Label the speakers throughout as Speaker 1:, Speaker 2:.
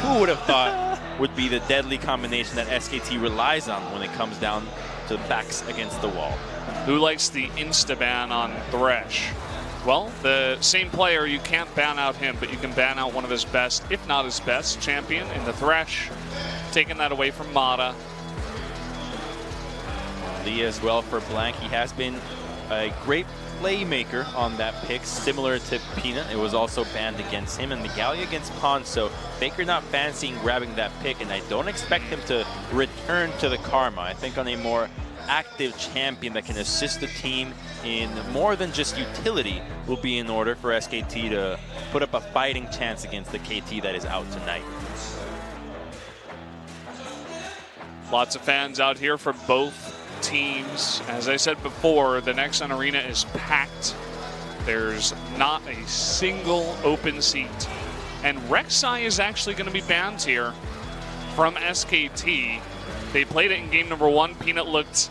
Speaker 1: Who would have thought would be the deadly combination that SKT relies on when it comes down to backs against the wall?
Speaker 2: Who likes the insta-ban on Thresh? Well, the same player, you can't ban out him, but you can ban out one of his best, if not his best, champion in the Thresh. Taking that away from Mata.
Speaker 1: Lee as well for Blank. He has been a great playmaker on that pick, similar to Peanut. It was also banned against him, and the Gallia against Pond, so Faker not fancying grabbing that pick, and I don't expect him to return to the Karma. I think on a more active champion that can assist the team in more than just utility will be in order for SKT to put up a fighting chance against the KT that is out tonight.
Speaker 2: Lots of fans out here for both teams. As I said before, the Nexon Arena is packed. There's not a single open seat. And Rek'Sai is actually going to be banned here from SKT. They played it in game number 1. Peanut looked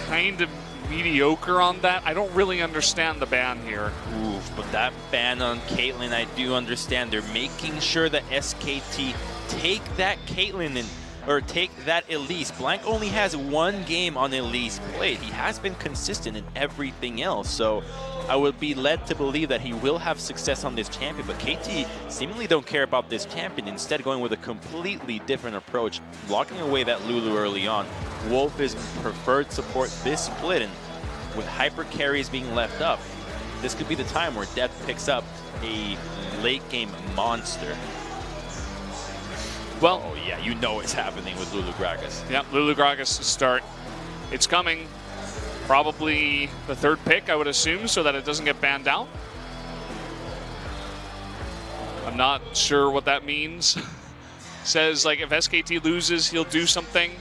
Speaker 2: kind of mediocre on that. I don't really understand the ban here.
Speaker 1: Oof, but that ban on Caitlyn, I do understand. They're making sure that SKT take that Caitlyn or take that Elise. Blank only has 1 game on Elise played. He has been consistent in everything else, so I would be led to believe that he will have success on this champion, but KT seemingly don't care about this champion, instead going with a completely different approach, blocking away that Lulu early on. Wolf is preferred support this split, and with hyper carries being left up, this could be the time where Death picks up a late game monster.
Speaker 2: Well,
Speaker 1: oh yeah, you know it's happening with Lulu Gragas.
Speaker 2: Yeah, Lulu Gragas to start. It's coming. Probably the 3rd pick, I would assume, so that it doesn't get banned out. I'm not sure what that means. Says, like, if SKT loses, he'll do something.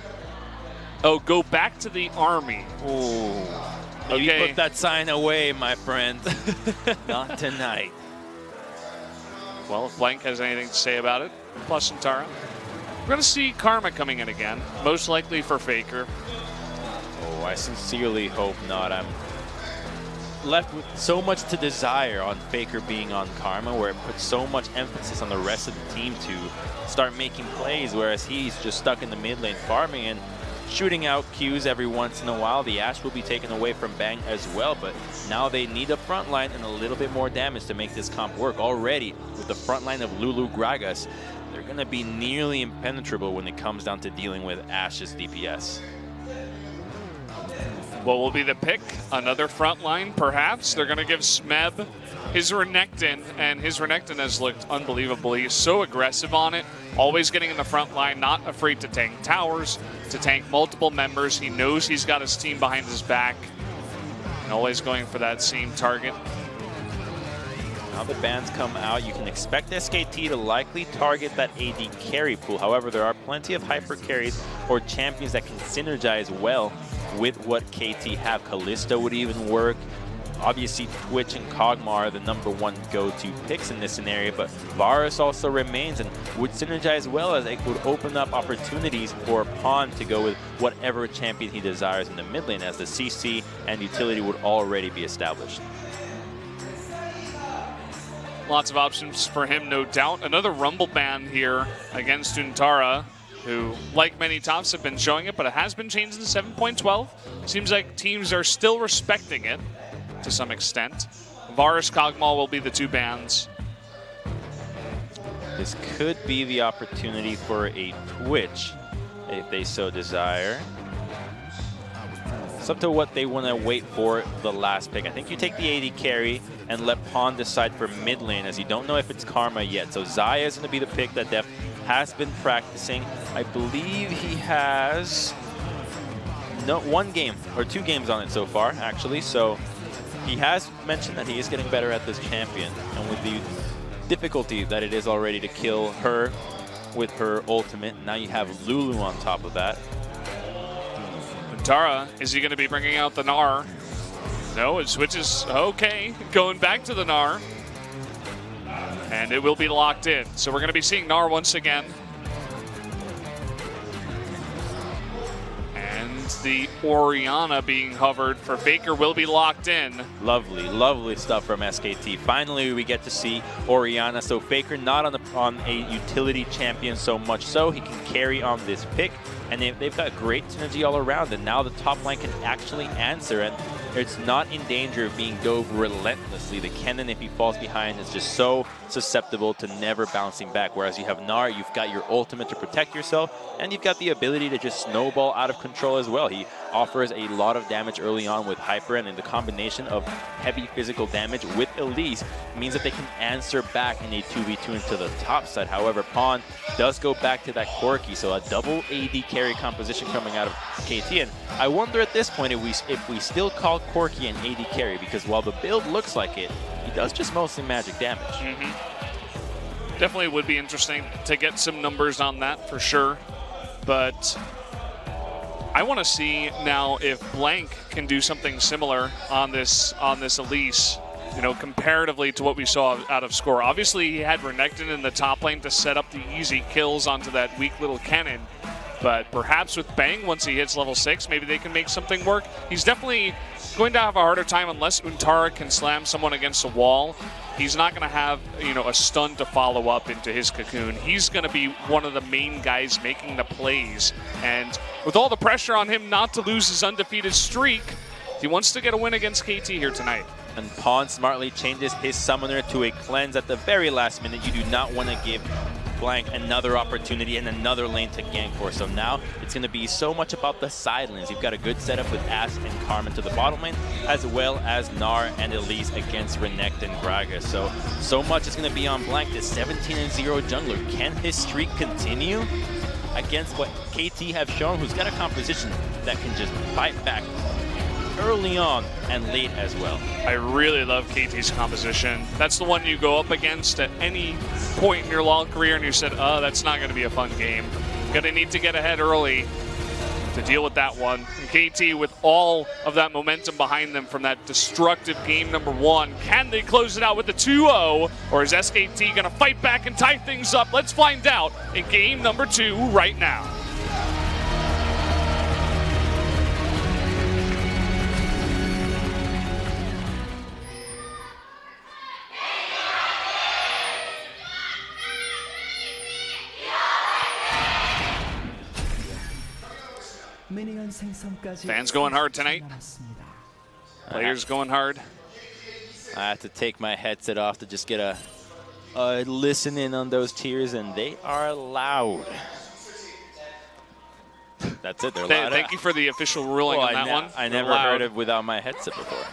Speaker 2: Oh, go back to the army.
Speaker 1: Ooh. Maybe
Speaker 2: Okay.
Speaker 1: put that sign away, my friend. Not tonight.
Speaker 2: Well, if Blank has anything to say about it, plus Santara. We're going to see Karma coming in again, most likely for Faker.
Speaker 1: Oh, I sincerely hope not. I'm left with so much to desire on Faker being on Karma, where it puts so much emphasis on the rest of the team to start making plays, whereas he's just stuck in the mid lane farming and shooting out Qs every once in a while. The Ashe will be taken away from Bang as well, but now they need a front line and a little bit more damage to make this comp work. Already, with the front line of Lulu Gragas, they're going to be nearly impenetrable when it comes down to dealing with Ashe's DPS.
Speaker 2: What will be the pick? Another front line, perhaps? They're going to give Smeb his Renekton, and his Renekton has looked unbelievable. He's so aggressive on it, always getting in the front line, not afraid to tank towers, to tank multiple members. He knows he's got his team behind his back, and always going for that same target.
Speaker 1: Now the bans come out, you can expect SKT to likely target that AD carry pool. However, there are plenty of hyper carries or champions that can synergize well with what KT have. Kalista would even work. Obviously, Twitch and Kog'Maw are the #1 go-to picks in this scenario, but Varus also remains and would synergize well, as it would open up opportunities for Pond to go with whatever champion he desires in the mid lane, as the CC and utility would already be established.
Speaker 2: Lots of options for him, no doubt. Another Rumble ban here against Untara, who, like many tops, have been showing it, but it has been changed to 7.12. Seems like teams are still respecting it to some extent. Varus, Kog'Maw will be the 2 bans.
Speaker 1: This could be the opportunity for a Twitch, if they so desire. It's up to what they want to wait for the last pick. I think you take the AD carry and let Pond decide for mid lane, as you don't know if it's Karma yet. So Xayah is going to be the pick that Def has been practicing. I believe he has 1 game or 2 games on it so far, actually. So he has mentioned that he is getting better at this champion, and with the difficulty that it is already to kill her with her ultimate, now you have Lulu on top of that.
Speaker 2: Tara, is he going to be bringing out the Gnar? No, it switches. Okay, going back to the Gnar. And it will be locked in. So we're going to be seeing Gnar once again. And the Orianna being hovered for Faker will be locked in.
Speaker 1: Lovely, lovely stuff from SKT. Finally, we get to see Orianna. So Faker not on a utility champion so much so he can carry on this pick. And they've got great synergy all around. And now the top line can actually answer. And it's not in danger of being dove relentlessly. The Kennen, if he falls behind, is just so susceptible to never bouncing back. Whereas you have Gnar, you've got your ultimate to protect yourself. And you've got the ability to just snowball out of control as well. He offers a lot of damage early on with Hyper, and in the combination of heavy physical damage with Elise means that they can answer back in a 2v2 into the top side. However, Pawn does go back to that Corki, so a double AD carry composition coming out of KT. And I wonder at this point if we still call Corki an AD carry, because while the build looks like it, he does just mostly magic damage.
Speaker 2: Definitely would be interesting to get some numbers on that for sure, but I want to see now if Blank can do something similar on this Elise, you know, comparatively to what we saw out of Score. Obviously, he had Renekton in the top lane to set up the easy kills onto that weak little Kennen, but perhaps with Bang, once he hits level 6, maybe they can make something work. He's definitely going to have a harder time unless Untara can slam someone against a wall. He's not going to have, you know, a stun to follow up into his cocoon. He's going to be one of the main guys making the plays. And with all the pressure on him not to lose his undefeated streak, he wants to get a win against KT here tonight.
Speaker 1: And Pawn smartly changes his summoner to a cleanse at the very last minute. You do not want to give Blank another opportunity and another lane to gank for. So now it's going to be so much about the side lanes. You've got a good setup with Ash and Carmen to the bottom lane, as well as Gnar and Elise against Renekton and Gragas. So much is going to be on Blank, this 17-0 jungler. Can his streak continue against what KT have shown, who's got a composition that can just fight back early on and late as well?
Speaker 2: I really love KT's composition. That's the one you go up against at any point in your long career and you said, oh, that's not going to be a fun game. Gonna need to get ahead early to deal with that one. And KT, with all of that momentum behind them from that destructive game number 1, can they close it out with the 2-0? Or is SKT gonna fight back and tie things up? Let's find out in game number 2 right now. Fans going hard tonight. Players going hard.
Speaker 1: I have to take my headset off to just get a listen in on those cheers, and they are loud. That's it. They're loud.
Speaker 2: Thank you for the official ruling on that one.
Speaker 1: I never heard it without my headset before.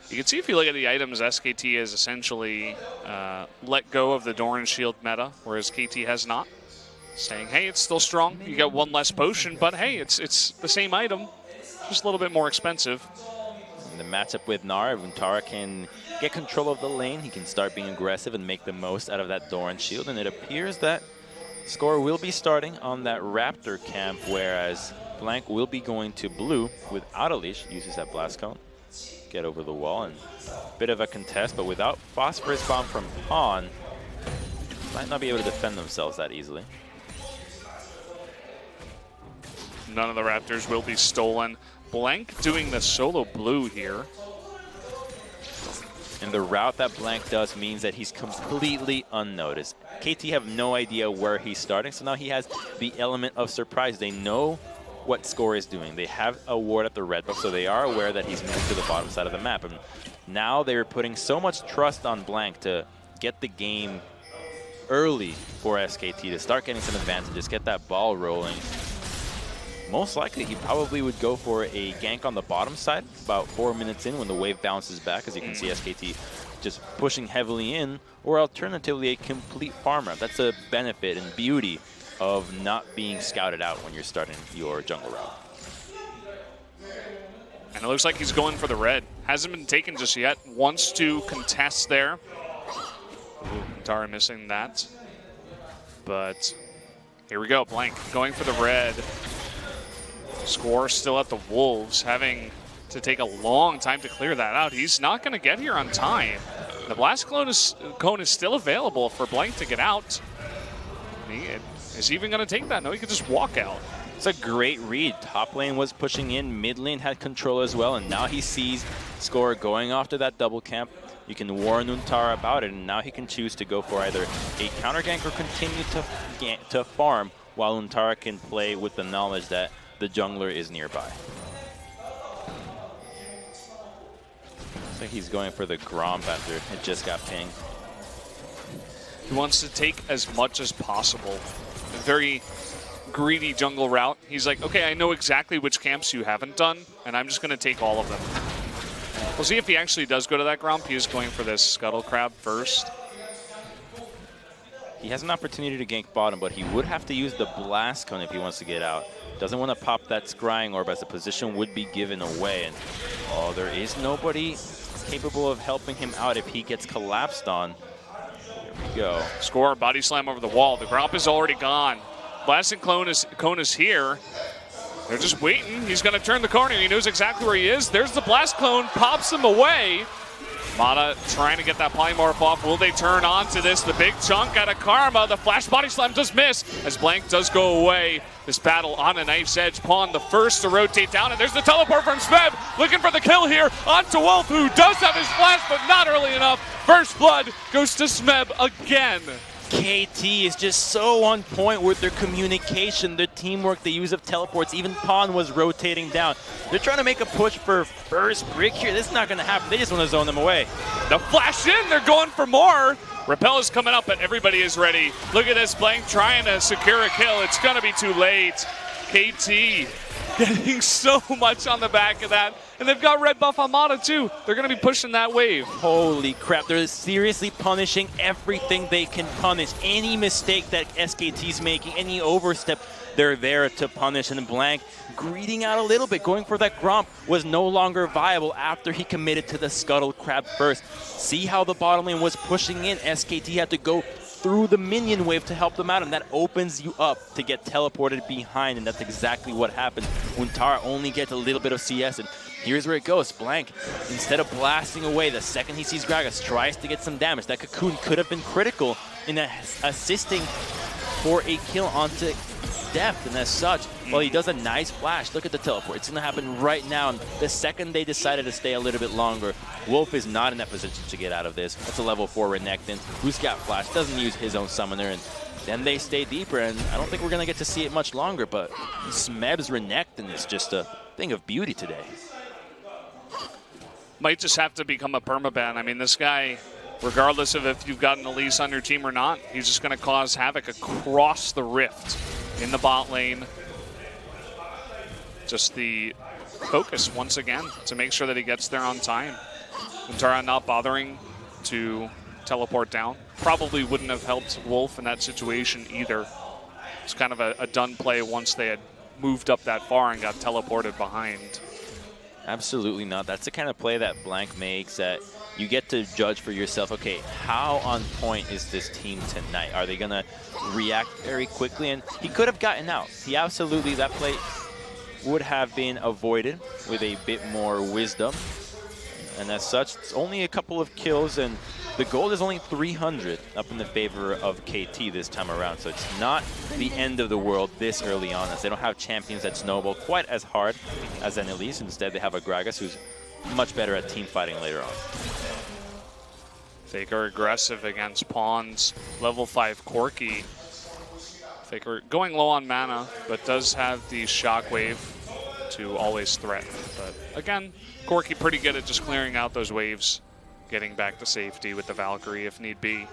Speaker 2: You can see if you look at the items, SKT has essentially let go of the Doran Shield meta, whereas KT has not. Saying, hey, it's still strong. You got one less potion, but hey, it's the same item, just a little bit more expensive.
Speaker 1: In the matchup with Gnar, Untara can get control of the lane. He can start being aggressive and make the most out of that Doran Shield, and it appears that Score will be starting on that Raptor camp, whereas Blank will be going to blue without a leash, uses that Blast Cone. Get over the wall, and a bit of a contest, but without Phosphorus Bomb from Pawn, might not be able to defend themselves that easily.
Speaker 2: None of the Raptors will be stolen. Blank doing the solo blue here.
Speaker 1: And the route that Blank does means that he's completely unnoticed. KT have no idea where he's starting, so now he has the element of surprise. They know what Score is doing. They have a ward at the red buff, so they are aware that he's moved to the bottom side of the map. And now they're putting so much trust on Blank to get the game early for SKT, to start getting some advantages, get that ball rolling. Most likely, he probably would go for a gank on the bottom side about 4 minutes in when the wave bounces back. As you can see, SKT just pushing heavily in, or alternatively, a complete farm route. That's a benefit and beauty of not being scouted out when you're starting your jungle route.
Speaker 2: And it looks like he's going for the red. Hasn't been taken just yet. Wants to contest there. Ooh, Tara missing that. But here we go, Blank going for the red. Score still at the Wolves, having to take a long time to clear that out. He's not going to get here on time. The Blast Cone is still available for Blank to get out. Is he even going to take that? No, he could just walk out.
Speaker 1: It's a great read. Top lane was pushing in, mid lane had control as well, and now he sees Score going off to that double camp. You can warn Untara about it, and now he can choose to go for either a counter gank or continue to farm while Untara can play with the knowledge that the jungler is nearby. Looks like he's going for the Gromp after it just got pinged.
Speaker 2: He wants to take as much as possible. A very greedy jungle route. He's like, okay, I know exactly which camps you haven't done, and I'm just going to take all of them. We'll see if he actually does go to that Gromp. He is going for this Scuttle Crab first.
Speaker 1: He has an opportunity to gank bottom, but he would have to use the Blast Cone if he wants to get out. Doesn't want to pop that Scrying Orb as the position would be given away. And oh, there is nobody capable of helping him out if he gets collapsed on. Here we go.
Speaker 2: Score, body slam over the wall. The Gromp is already gone. Blasting Cone is here. They're just waiting. He's going to turn the corner. He knows exactly where he is. There's the Blast Clone, pops him away. Mata trying to get that Polymorph off. Will they turn on to this? The big chunk out of Karma. The flash body slam does miss as Blank does go away. This battle on a knife's edge. Pawn the first to rotate down, and there's the teleport from Smeb. Looking for the kill here onto Wolf, who does have his flash, but not early enough. First blood goes to Smeb again.
Speaker 1: KT is just so on point with their communication, their teamwork, the use of teleports. Even Pawn was rotating down. They're trying to make a push for first brick here. This is not going to happen. They just want to zone them away.
Speaker 2: The flash in. They're going for more. Repel is coming up, but everybody is ready. Look at this. Blank trying to secure a kill. It's going to be too late. KT getting so much on the back of that. And they've got red buff on Mata too. They're going to be pushing that wave.
Speaker 1: Holy crap. They're seriously punishing everything they can punish. Any mistake that SKT's making, any overstep, they're there to punish. And Blank greeding out a little bit, going for that Gromp was no longer viable after he committed to the Scuttle Crab first. See how the bottom lane was pushing in. SKT had to go through the minion wave to help them out, and that opens you up to get teleported behind, and that's exactly what happened. Untara only gets a little bit of CS, and here's where it goes. Blank, instead of blasting away, the second he sees Gragas, tries to get some damage. That Cocoon could have been critical in assisting for a kill onto Deft, and as such, well, he does a nice flash. Look at the teleport. It's going to happen right now, and the second they decided to stay a little bit longer, Wolf is not in that position to get out of this. That's a level 4 Renekton, who's got flash, doesn't use his own summoner, and then they stay deeper, and I don't think we're going to get to see it much longer, but Smeb's Renekton is just a thing of beauty today.
Speaker 2: Might just have to become a permaban. I mean, this guy, regardless of if you've got an Elise on your team or not, he's just going to cause havoc across the rift in the bot lane. Just the focus once again to make sure that he gets there on time. Untara not bothering to teleport down. Probably wouldn't have helped Wolf in that situation either. It's kind of a done play once they had moved up that far and got teleported behind.
Speaker 1: Absolutely not. That's the kind of play that Blank makes that you get to judge for yourself. Okay, how on point is this team tonight? Are they going to react very quickly? And he could have gotten out. He absolutely, that play would have been avoided with a bit more wisdom. And as such, it's only a couple of kills, and the gold is only 300 up in the favor of KT this time around. So it's not the end of the world this early on, as they don't have champions that snowball quite as hard as an Elise. Instead, they have a Gragas who's much better at team fighting later on.
Speaker 2: Faker aggressive against Pawns. Level 5 Corki. Faker going low on mana, but does have the Shockwave to always threaten. But again, Corki pretty good at just clearing out those waves, getting back to safety with the Valkyrie if need be.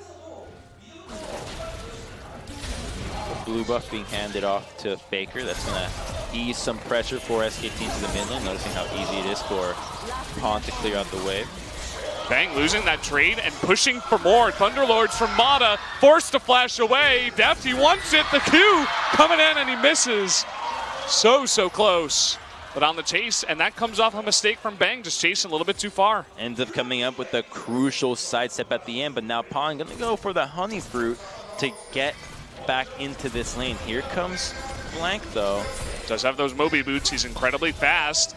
Speaker 1: The blue buff being handed off to Faker. That's going to ease some pressure for SKT to the mid lane, noticing how easy it is for Pawn to clear out the wave.
Speaker 2: Bang losing that trade and pushing for more. Thunderlords from Mata, forced to flash away. Deft, he wants it. The Q coming in and he misses. So close. But on the chase, and that comes off a mistake from Bang, just chasing a little bit too far.
Speaker 1: Ends up coming up with a crucial sidestep at the end, but now Pawn going to go for the Honey Fruit to get back into this lane. Here comes Blank, though.
Speaker 2: Does have those Moby boots. He's incredibly fast.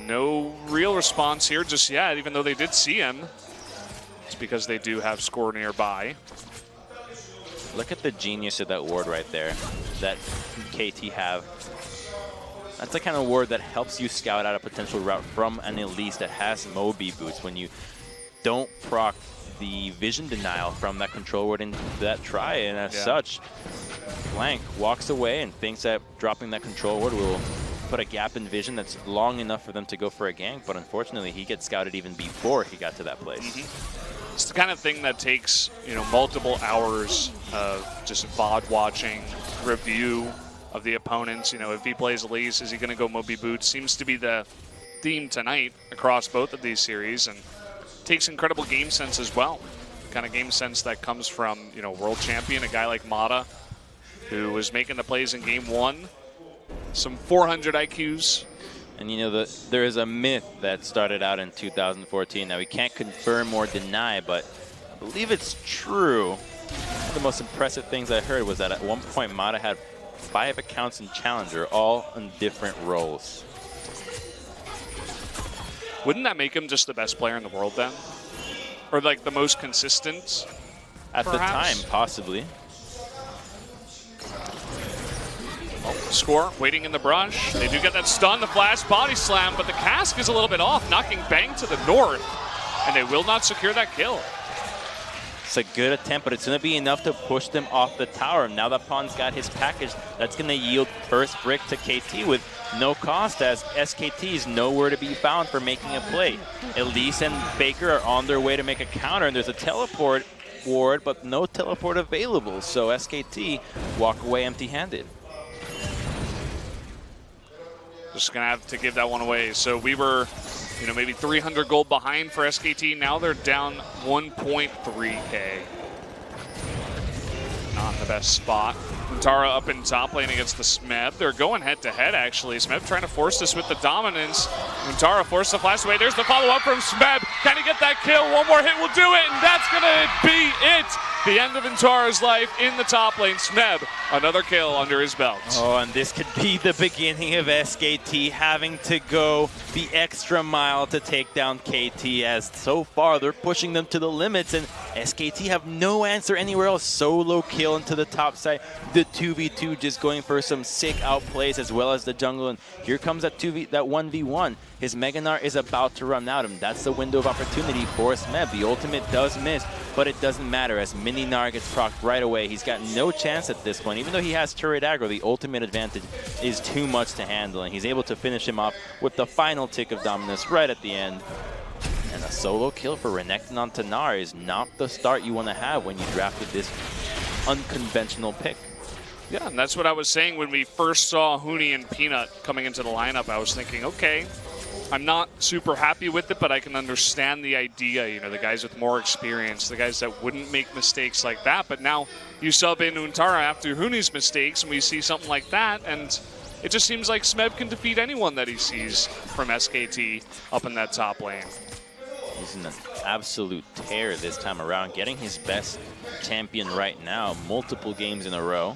Speaker 2: No real response here just yet, even though they did see him. It's because they do have Score nearby.
Speaker 1: Look at the genius of that ward right there that KT have. That's the kind of ward that helps you scout out a potential route from an Elise that has Moby boots when you don't proc the vision denial from that control ward into that try, and as such, Blank walks away and thinks that dropping that control ward will put a gap in vision that's long enough for them to go for a gank, but unfortunately he gets scouted even before he got to that place.
Speaker 2: It's the kind of thing that takes, you know, multiple hours of just VOD watching, review of the opponents. You know, if he plays Elise, is he going to go Moby Boots? Seems to be the theme tonight across both of these series, and takes incredible game sense as well. Kind of game sense that comes from, you know, world champion, a guy like Mata, who was making the plays in game 1. Some 400 IQs.
Speaker 1: And you know, there is a myth that started out in 2014. Now we can't confirm or deny, but I believe it's true. One of the most impressive things I heard was that at one point Mata had 5 accounts in Challenger, all in different roles.
Speaker 2: Wouldn't that make him just the best player in the world then? Or like the most consistent?
Speaker 1: At
Speaker 2: perhaps?
Speaker 1: the time, possibly.
Speaker 2: Oh, score, waiting in the brush. They do get that stun, the flash body slam, but the cask is a little bit off, knocking Bang to the north, and they will not secure that kill.
Speaker 1: It's a good attempt, but it's going to be enough to push them off the tower. Now that Pon's got his package, that's going to yield first brick to KT with no cost, as SKT is nowhere to be found for making a play. Elise and Faker are on their way to make a counter, and there's a teleport ward, but no teleport available. So SKT walk away empty-handed.
Speaker 2: Just going to have to give that one away. So we were, you know, maybe 300 gold behind for SKT. Now they're down 1.3K. Not in the best spot. Untara up in top lane against the Smeb. They're going head-to-head, actually. Smeb trying to force this with the dominance. Untara forced the flash away. There's the follow-up from Smeb. Can he get that kill? One more hit will do it, and that's going to be it. The end of Untara's life in the top lane. Smeb, another kill under his belt.
Speaker 1: Oh, and this could be the beginning of SKT having to go the extra mile to take down KT, as so far they're pushing them to the limits, and SKT have no answer anywhere else. Solo kill into the top side. The 2v2 just going for some sick outplays as well as the jungle, and here comes that 1v1. His Mega Gnar is about to run out, and that's the window of opportunity for Smeb. The ultimate does miss, but it doesn't matter as Mini Gnar gets procced right away. He's got no chance at this point. Even though he has turret aggro, the ultimate advantage is too much to handle, and he's able to finish him off with the final tick of dominance right at the end. And a solo kill for Renekton on Gnar is not the start you want to have when you drafted this unconventional pick.
Speaker 2: Yeah, and that's what I was saying when we first saw Huni and Peanut coming into the lineup. I was thinking, okay, I'm not super happy with it, but I can understand the idea. You know, the guys with more experience, the guys that wouldn't make mistakes like that. But now you sub in Untara after Huni's mistakes, and we see something like that, and it just seems like Smeb can defeat anyone that he sees from SKT up in that top lane.
Speaker 1: He's in an absolute tear this time around, getting his best champion right now, multiple games in a row.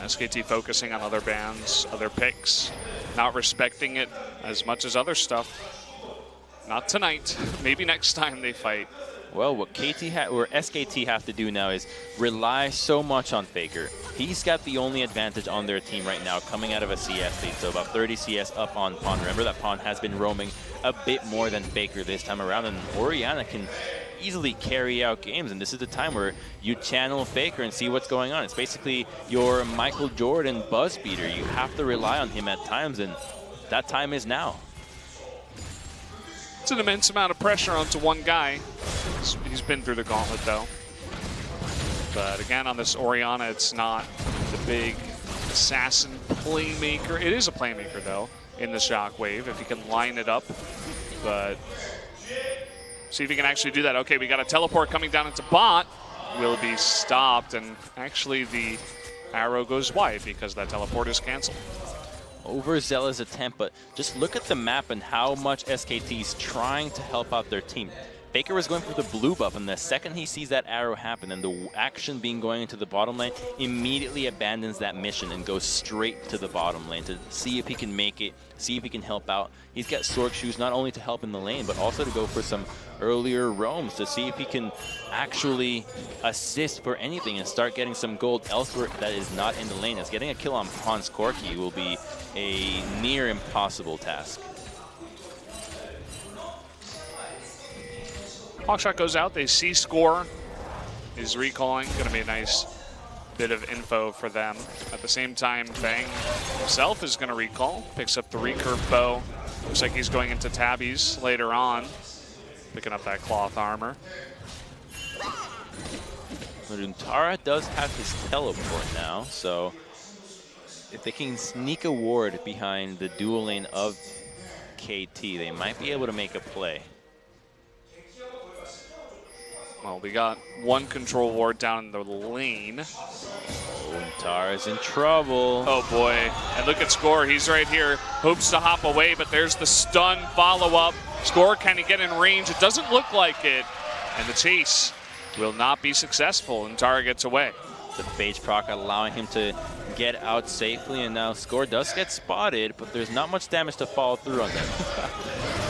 Speaker 2: SKT focusing on other bans, other picks, not respecting it as much as other stuff. Not tonight. Maybe next time they fight.
Speaker 1: Well, what SKT have to do now is rely so much on Faker. He's got the only advantage on their team right now coming out of a CS lead, so about 30 CS up on Pawn. Remember that Pawn has been roaming a bit more than Faker this time around, and Orianna can easily carry out games, and this is the time where you channel Faker and see what's going on. It's basically your Michael Jordan buzz beater. You have to rely on him at times, and that time is now.
Speaker 2: It's an immense amount of pressure onto one guy. He's been through the gauntlet, though. But again, on this Orianna, it's not the big assassin playmaker. It is a playmaker, though, in the Shockwave, if he can line it up. But see if he can actually do that. Okay, we got a teleport coming down into bot. Will be stopped, and actually the arrow goes wide because that teleport is canceled.
Speaker 1: Overzealous attempt, but just look at the map and how much SKT is trying to help out their team. Faker was going for the blue buff, and the second he sees that arrow happen and the action being going into the bottom lane, immediately abandons that mission and goes straight to the bottom lane to see if he can make it, see if he can help out. He's got Sork Shoes not only to help in the lane, but also to go for some earlier roams to see if he can actually assist for anything and start getting some gold elsewhere that is not in the lane, as getting a kill on Corki will be a near impossible task.
Speaker 2: Hawkshot goes out, they see score. He's recalling, gonna be a nice bit of info for them. At the same time, Bang himself is gonna recall, picks up the recurve bow. Looks like he's going into tabbies later on, picking up that cloth armor.
Speaker 1: Runtara does have his teleport now, so if they can sneak a ward behind the dual lane of KT, they might be able to make a play.
Speaker 2: Well, we got one control ward down in the lane.
Speaker 1: Tara's in trouble.
Speaker 2: Oh boy, and look at Score, he's right here. Hopes to hop away, but there's the stun follow-up. Score, can he get in range? It doesn't look like it. And the chase will not be successful, and Tara gets away.
Speaker 1: The Phage proc allowing him to get out safely, and now Score does get spotted, but there's not much damage to follow through on that.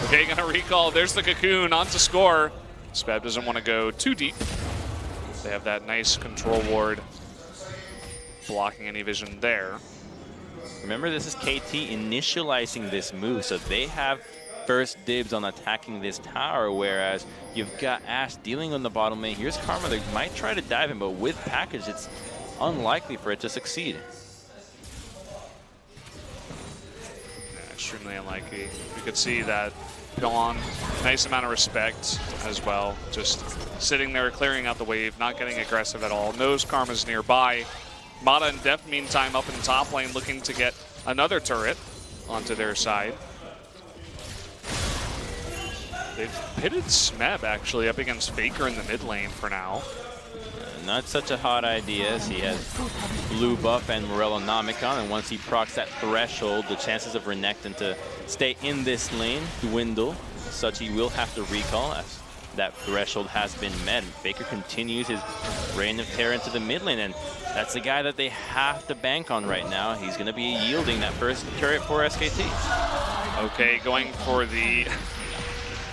Speaker 2: Okay, gonna recall, there's the Cocoon onto Score. Speb doesn't want to go too deep. They have that nice control ward blocking any vision there.
Speaker 1: Remember, this is KT initializing this move, so they have first dibs on attacking this tower, whereas you've got Ash dealing on the bottom lane. Here's Karma, they might try to dive him, but with package, it's unlikely for it to succeed.
Speaker 2: Yeah, extremely unlikely. You could see that Pylon, nice amount of respect as well. Just sitting there, clearing out the wave, not getting aggressive at all. Knows Karma's nearby. Mata and Def, meantime, up in the top lane, looking to get another turret onto their side. They've pitted Smeb, actually, up against Faker in the mid lane for now.
Speaker 1: Not such a hot idea, as he has blue buff and Morellonomicon, and once he procs that threshold, the chances of Renekton to stay in this lane dwindle, such he will have to recall as that threshold has been met. And Faker continues his reign of terror into the mid lane, and that's the guy that they have to bank on right now. He's going to be yielding that first turret for SKT.
Speaker 2: Okay, going for the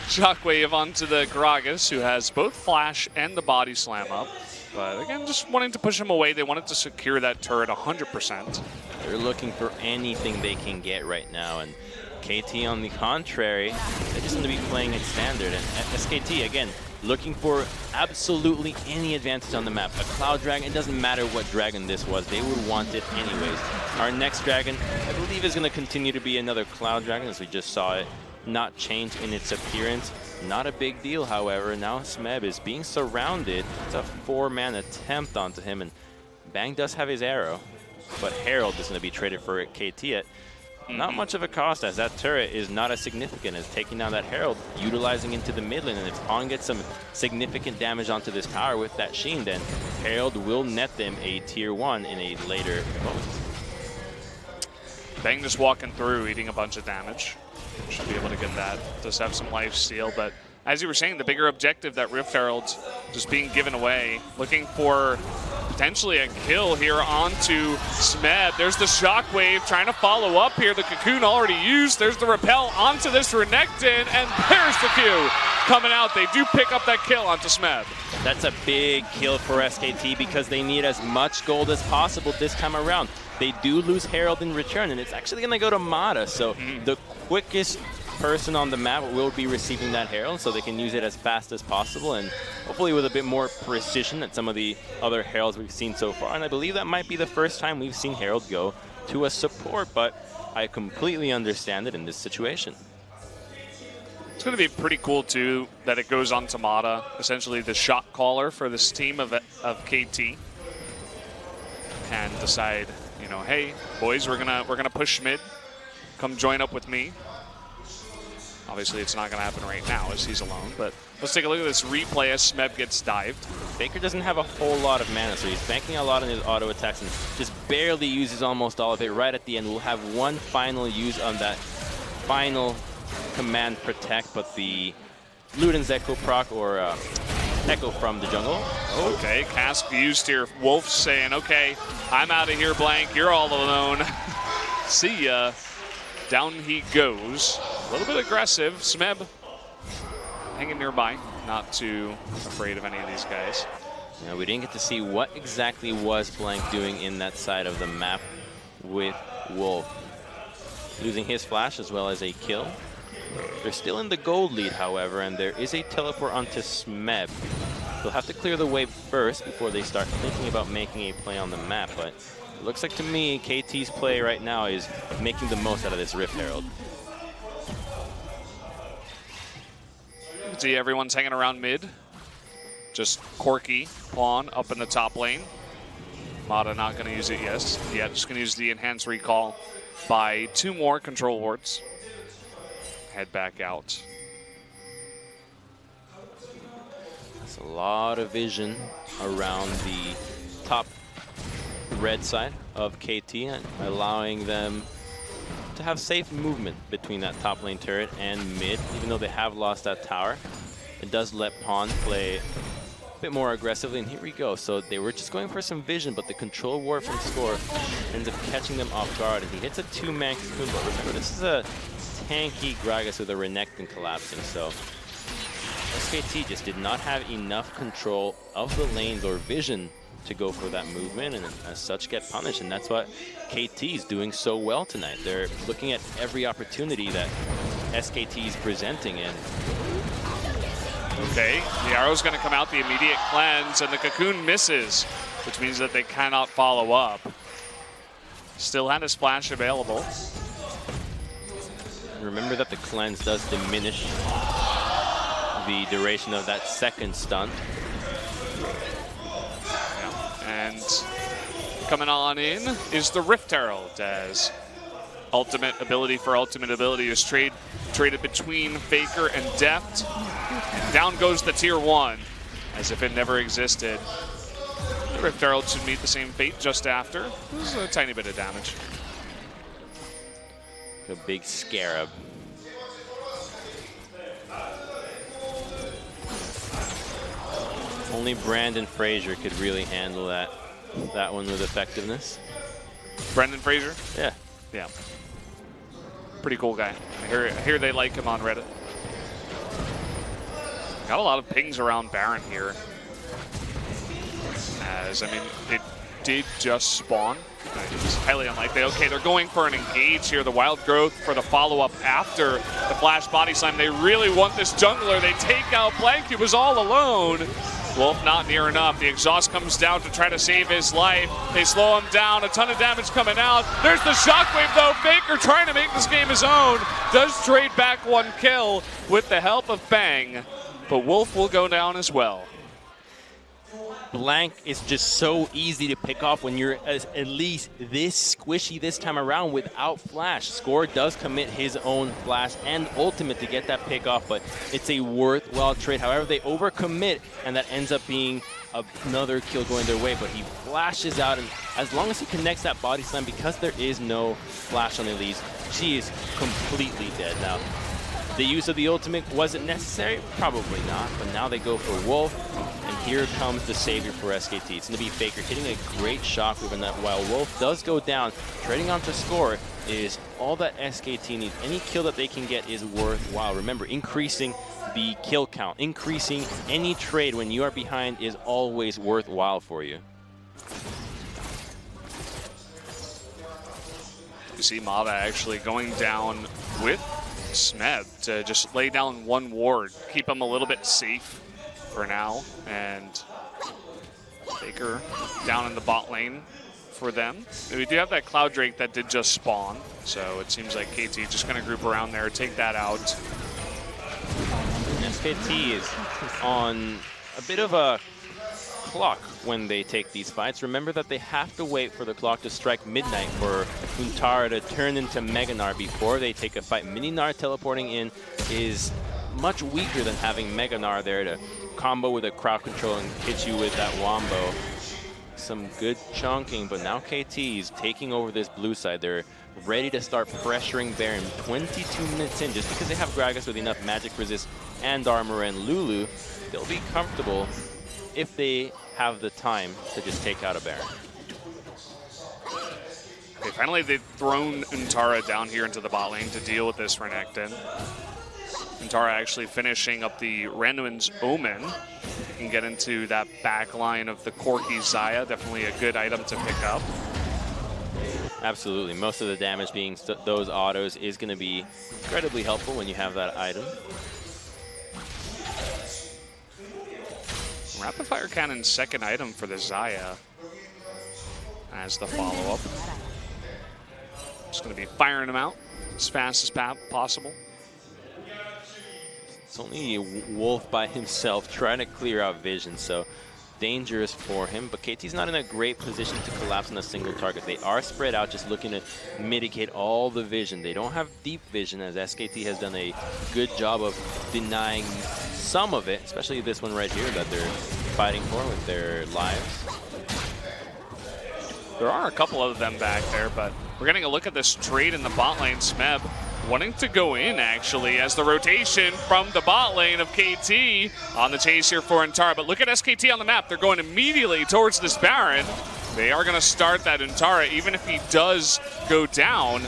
Speaker 2: shockwave onto the Gragas, who has both flash and the body slam up. But again, just wanting to push him away. They wanted to secure that turret 100%.
Speaker 1: They're looking for anything they can get right now, and KT, on the contrary, they're just going to be playing it standard. And SKT, again, looking for absolutely any advantage on the map. A Cloud Dragon, it doesn't matter what dragon this was, they would want it anyways. Our next dragon, I believe, is going to continue to be another Cloud Dragon, as we just saw it not change in its appearance. Not a big deal, however. Now Smeb is being surrounded. It's a 4-man attempt onto him, and Bang does have his arrow, but Herald is going to be traded for KT at not much of a cost, as that turret is not as significant as taking down that Herald, utilizing into the mid lane. And if Pong gets some significant damage onto this tower with that Sheen, then Herald will net them a tier 1 in a later moment.
Speaker 2: Bang just walking through, eating a bunch of damage. Should be able to get that. Does have some life steal, but as you were saying, the bigger objective, that Rift Herald's just being given away. Looking for potentially a kill here onto Smeb. There's the Shockwave trying to follow up here. The Cocoon already used. There's the Repel onto this Renekton, and there's the Q coming out. They do pick up that kill onto Smeb.
Speaker 1: That's a big kill for SKT because they need as much gold as possible this time around. They do lose Herald in return, and it's actually going to go to Mata. So the quickest person on the map will be receiving that Herald, so they can use it as fast as possible, and hopefully with a bit more precision than some of the other Heralds we've seen so far. And I believe that might be the first time we've seen Herald go to a support, but I completely understand it in this situation.
Speaker 2: It's going to be pretty cool, too, that it goes on to Mata, essentially the shot caller for this team of KT, and decide, you know, hey, boys, we're gonna push mid. Come join up with me. Obviously, it's not going to happen right now as he's alone, but let's take a look at this replay as Smeb gets dived.
Speaker 1: Faker doesn't have a whole lot of mana, so he's banking a lot on his auto attacks and just barely uses almost all of it. Right at the end, we'll have one final use on that final command protect, but the
Speaker 3: Luden's Echo proc or Echo from the jungle. Oh.
Speaker 2: Okay, Cask used here. Wolf saying, okay, I'm out of here, Blank. You're all alone. See ya. Down he goes. A little bit aggressive. Smeb hanging nearby. Not too afraid of any of these guys.
Speaker 3: Yeah, we didn't get to see what exactly was Blank doing in that side of the map with Wolf. Losing his flash as well as a kill. They're still in the gold lead, however, and there is a teleport onto Smeb. They'll have to clear the wave first before they start thinking about making a play on the map, but it looks like to me KT's play right now is making the most out of this Rift Herald.
Speaker 2: See, everyone's hanging around mid. Just Corky, pawn up in the top lane. Mata not going to use it yet. Just going to use the enhanced recall by 2 more control wards. Head back out.
Speaker 3: That's a lot of vision around the top red side of KT, and allowing them to have safe movement between that top lane turret and mid. Even though they have lost that tower, it does let Pawn play a bit more aggressively, and here we go. So they were just going for some vision, but the control ward from Score ends up catching them off guard, and he hits a 2-man cocoon. But remember, this is a tanky Gragas with a Renekton collapsing, so SKT just did not have enough control of the lanes or vision to go for that movement, and as such get punished. And that's what KT is doing so well tonight. They're looking at every opportunity that SKT is presenting in.
Speaker 2: Okay, the arrow's going to come out, the immediate cleanse, and the cocoon misses, which means that they cannot follow up. Still had a splash available.
Speaker 3: Remember that the cleanse does diminish the duration of that second stun.
Speaker 2: And coming on in is the Rift Herald, as ultimate ability for ultimate ability is traded between Faker and Deft. And down goes the tier 1, as if it never existed. The Rift Herald should meet the same fate just after. This is a tiny bit of damage.
Speaker 3: A big scarab. Only Brandon Fraser could really handle that one with effectiveness.
Speaker 2: Brendan Fraser?
Speaker 3: Yeah.
Speaker 2: Yeah. Pretty cool guy. I hear they like him on Reddit. Got a lot of pings around Baron here. As, I mean, it did just spawn. It's highly unlikely. Okay, they're going for an engage here. The Wild Growth for the follow-up after the Flash Body Slam. They really want this jungler. They take out Blank. He was all alone. Wolf not near enough. The exhaust comes down to try to save his life. They slow him down. A ton of damage coming out. There's the shockwave, though. Faker trying to make this game his own. Does trade back 1 kill with the help of Bang. But Wolf will go down as well.
Speaker 3: Blank is just so easy to pick off when you're at least this squishy this time around without flash. Score does commit his own flash and ultimate to get that pick off, but it's a worthwhile trade. However, they overcommit, and that ends up being another kill going their way, but he flashes out, and as long as he connects that body slam, because there is no flash on Elise, she is completely dead. Now, the use of the ultimate wasn't necessary, probably not, but now they go for Wolf, and here comes the savior for SKT. It's going to be Faker hitting a great shockwave in that while Wolf does go down. Trading onto Score is all that SKT needs. Any kill that they can get is worthwhile. Remember, increasing the kill count, increasing any trade when you are behind is always worthwhile for you.
Speaker 2: You see Mata actually going down with Smeb to just lay down 1 ward, keep him a little bit safe for now, and Faker down in the bot lane for them. We do have that Cloud Drake that did just spawn, so it seems like KT just going to group around there, take that out.
Speaker 3: SKT is on a bit of a clock when they take these fights. Remember that they have to wait for the clock to strike midnight for Huntara to turn into Mega Gnar before they take a fight. Mini Gnar teleporting in is much weaker than having Mega Gnar there to combo with a crowd control and hit you with that wombo. Some good chunking, but now KT is taking over this blue side. They're ready to start pressuring Baron 22 minutes in. Just because they have Gragas with enough magic resist and Armor and Lulu, they'll be comfortable if they have the time to just take out a Baron.
Speaker 2: Okay, finally they've thrown Untara down here into the bot lane to deal with this Renekton. Untara actually finishing up the Randuin's Omen. You can get into that back line of the Corki Xayah. Definitely a good item to pick up.
Speaker 3: Absolutely. Most of the damage being those autos is going to be incredibly helpful when you have that item.
Speaker 2: Rapid Fire Cannon's second item for the Xayah as the follow-up. Just going to be firing them out as fast as possible.
Speaker 3: It's only Wolf by himself trying to clear out vision, so dangerous for him. But KT's not in a great position to collapse on a single target. They are spread out, just looking to mitigate all the vision. They don't have deep vision, as SKT has done a good job of denying some of it, especially this one right here that they're fighting for with their lives.
Speaker 2: There are a couple of them back there, but we're getting a look at this trade in the bot lane. Smeb wanting to go in, actually, as the rotation from the bot lane of KT on the chase here for Untara. But look at SKT on the map. They're going immediately towards this Baron. They are going to start that Untara. Even if he does go down,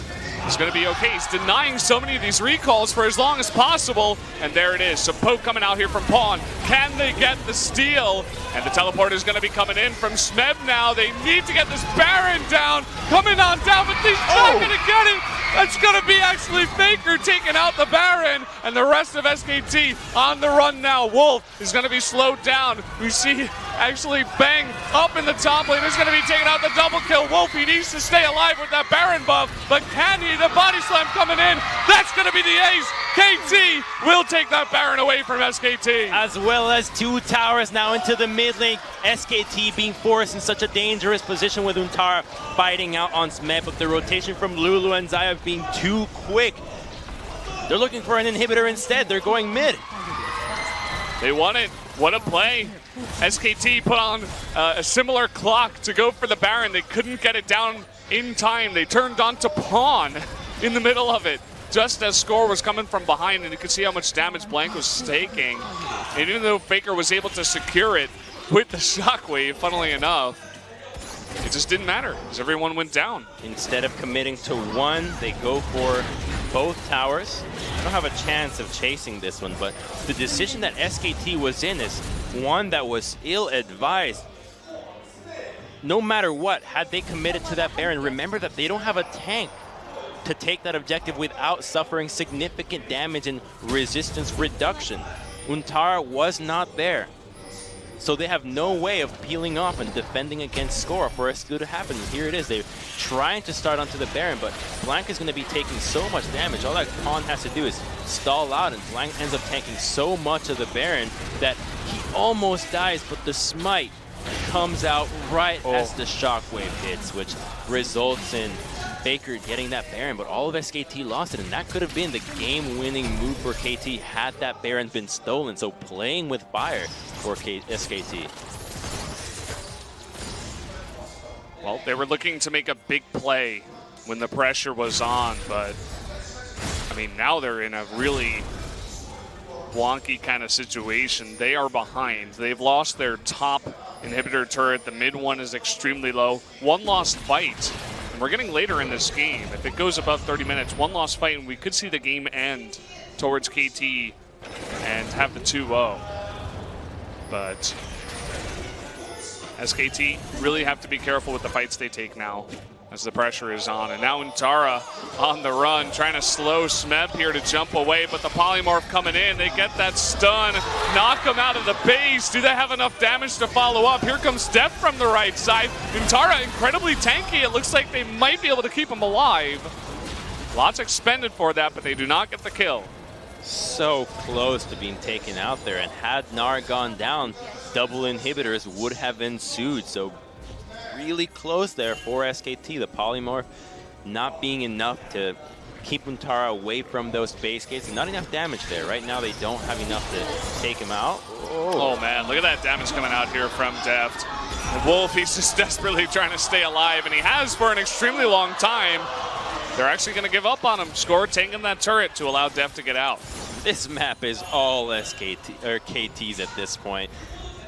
Speaker 2: he's going to be okay. He's denying so many of these recalls for as long as possible. And there it is. So poke coming out here from Pawn. Can they get the steal? And the teleport is going to be coming in from Smeb now. They need to get this Baron down. Coming on down, but he's not going to get it. That's going to be actually Faker taking out the Baron. And the rest of SKT on the run now. Wolf is going to be slowed down. We see actually Bang up in the top lane. He's going to be taking out the double kill. Wolf, he needs to stay alive with that Baron buff. But can he? The body slam coming in. That's going to be the ace. KT will take that Baron away from SKT.
Speaker 3: As well as two towers now into the mid lane. SKT being forced in such a dangerous position with Untara fighting out on Smeb, but the rotation from Lulu and Xayah being too quick. They're looking for an inhibitor instead. They're going mid.
Speaker 2: They won it. What a play. SKT put on a similar clock to go for the Baron. They couldn't get it down in time. They turned on to Pawn in the middle of it, just as Score was coming from behind, and you could see how much damage Blank was taking. And even though Faker was able to secure it with the shockwave, funnily enough, it just didn't matter because everyone went down.
Speaker 3: Instead of committing to one, they go for both towers. I don't have a chance of chasing this one, but the decision that SKT was in is one that was ill-advised. No matter what, had they committed to that Baron, remember that they don't have a tank to take that objective without suffering significant damage and resistance reduction. Untara was not there. So they have no way of peeling off and defending against Score for a steal to happen. And here it is. They're trying to start onto the Baron, but Blank is going to be taking so much damage. All that Pawn has to do is stall out, and Blank ends up tanking so much of the Baron that he almost dies, but the smite comes out right as the shockwave hits, which results in Faker getting that Baron, but all of SKT lost it, and that could have been the game-winning move for KT had that Baron been stolen. So playing with fire for SKT.
Speaker 2: Well, they were looking to make a big play when the pressure was on, but I mean, now they're in a really wonky kind of situation. They are behind. They've lost their top inhibitor turret. The mid one is extremely low. One lost fight. We're getting later in this game. If it goes above 30 minutes, one lost fight, and we could see the game end towards KT and have the 2-0. But SKT really have to be careful with the fights they take now as the pressure is on. And now Untara on the run, trying to slow Smeb here to jump away, but the polymorph coming in. They get that stun, knock him out of the base. Do they have enough damage to follow up? Here comes Def from the right side. Untara incredibly tanky. It looks like they might be able to keep him alive. Lots expended for that, but they do not get the kill.
Speaker 3: So close to being taken out there, and had Gnar gone down, double inhibitors would have ensued. So really close there for SKT. The polymorph not being enough to keep Untara away from those base gates, and not enough damage there. Right now they don't have enough to take him out.
Speaker 2: Oh man, look at that damage coming out here from Deft. Wolf, he's just desperately trying to stay alive, and he has for an extremely long time. They're actually going to give up on him. Score taking that turret to allow Deft to get out.
Speaker 3: This map is all SKT or KTs at this point.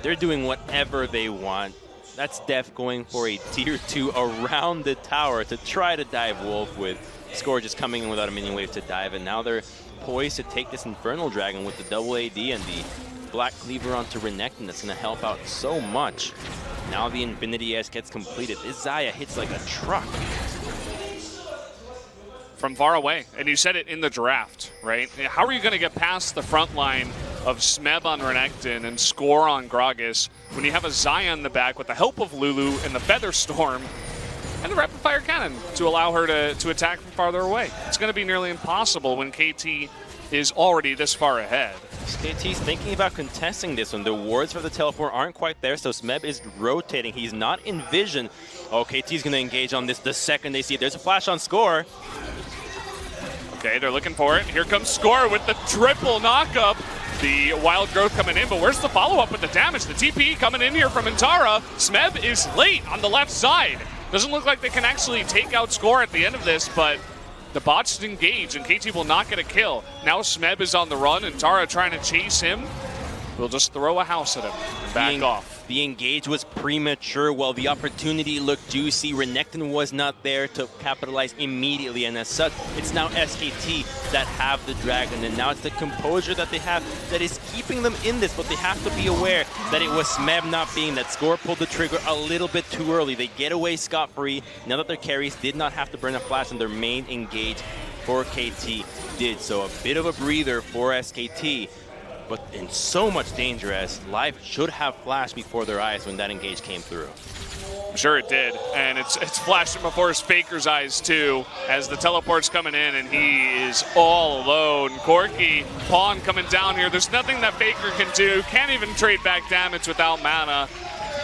Speaker 3: They're doing whatever they want. That's Def going for a tier 2 around the tower to try to dive Wolf with Score just coming in without a minion wave to dive, and now they're poised to take this Infernal Dragon with the double AD and the Black Cleaver onto Renekton. That's going to help out so much. Now the Infinity S gets completed. This Xayah hits like a truck.
Speaker 2: From far away, and you said it in the draft, right? How are you going to get past the front line of Smeb on Renekton and Score on Gragas when you have a Xayah in the back with the help of Lulu and the Feather Storm and the Rapid Fire Cannon to allow her to attack from farther away? It's going to be nearly impossible when KT is already this far ahead.
Speaker 3: SKT's thinking about contesting this one. The wards for the teleport aren't quite there, so Smeb is rotating. He's not in vision. Oh, KT's going to engage on this the second they see it. There's a flash on Score.
Speaker 2: Okay, they're looking for it. Here comes Score with the triple knockup. The Wild Growth coming in, but where's the follow-up with the damage? The TP coming in here from Intara. Smeb is late on the left side. Doesn't look like they can actually take out Score at the end of this, but the bots engage, and KT will not get a kill. Now Smeb is on the run, and Tara trying to chase him. We'll just throw a house at him and back off.
Speaker 3: The engage was premature. While the opportunity looked juicy, Renekton was not there to capitalize immediately, and as such, it's now SKT that have the Dragon, and now it's the composure that they have that is keeping them in this, but they have to be aware that it was Smeb not being that. Score pulled the trigger a little bit too early. They get away scot-free now that their carries did not have to burn a flash, and their main engage for KT did. So a bit of a breather for SKT, but in so much danger as life should have flashed before their eyes when that engage came through.
Speaker 2: I'm sure it did, and it's flashing before Faker's eyes too, as the teleport's coming in and he is all alone. Corki, Pawn coming down here. There's nothing that Faker can do. Can't even trade back damage without mana.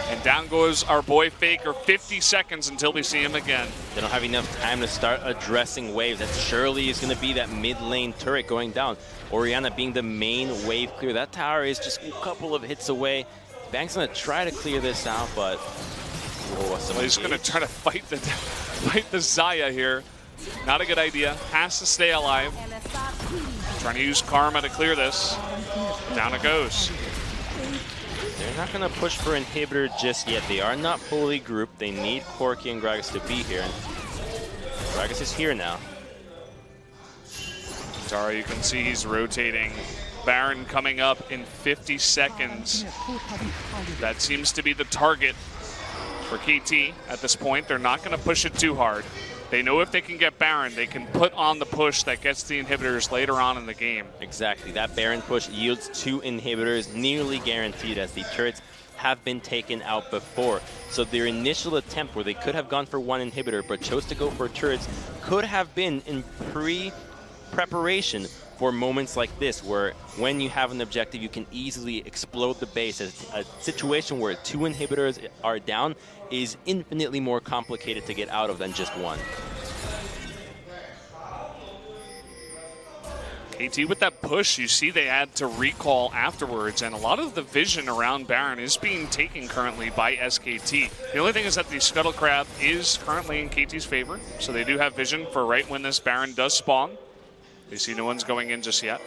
Speaker 2: And down goes our boy Faker, 50 seconds until we see him again.
Speaker 3: They don't have enough time to start addressing waves. That surely is going to be that mid lane turret going down. Orianna being the main wave clear. That tower is just a couple of hits away. Bang's going to try to clear this out, but
Speaker 2: he's going to try to fight the Xayah here. Not a good idea. Has to stay alive. Trying to use Karma to clear this. Down it goes.
Speaker 3: They're not going to push for inhibitor just yet. They are not fully grouped. They need Corki and Gragas to be here. And Gragas is here now.
Speaker 2: Tara, you can see he's rotating. Baron coming up in 50 seconds. That seems to be the target for KT at this point. They're not going to push it too hard. They know if they can get Baron, they can put on the push that gets the inhibitors later on in the game.
Speaker 3: Exactly. That Baron push yields 2 inhibitors, nearly guaranteed, as the turrets have been taken out before. So their initial attempt where they could have gone for 1 inhibitor but chose to go for turrets could have been in preparation for moments like this, where when you have an objective, you can easily explode the base. A situation where 2 inhibitors are down is infinitely more complicated to get out of than just 1.
Speaker 2: KT with that push, you see they had to recall afterwards, and a lot of the vision around Baron is being taken currently by SKT. The only thing is that the Scuttle Crab is currently in KT's favor, so they do have vision for right when this Baron does spawn. They see no one's going in just yet.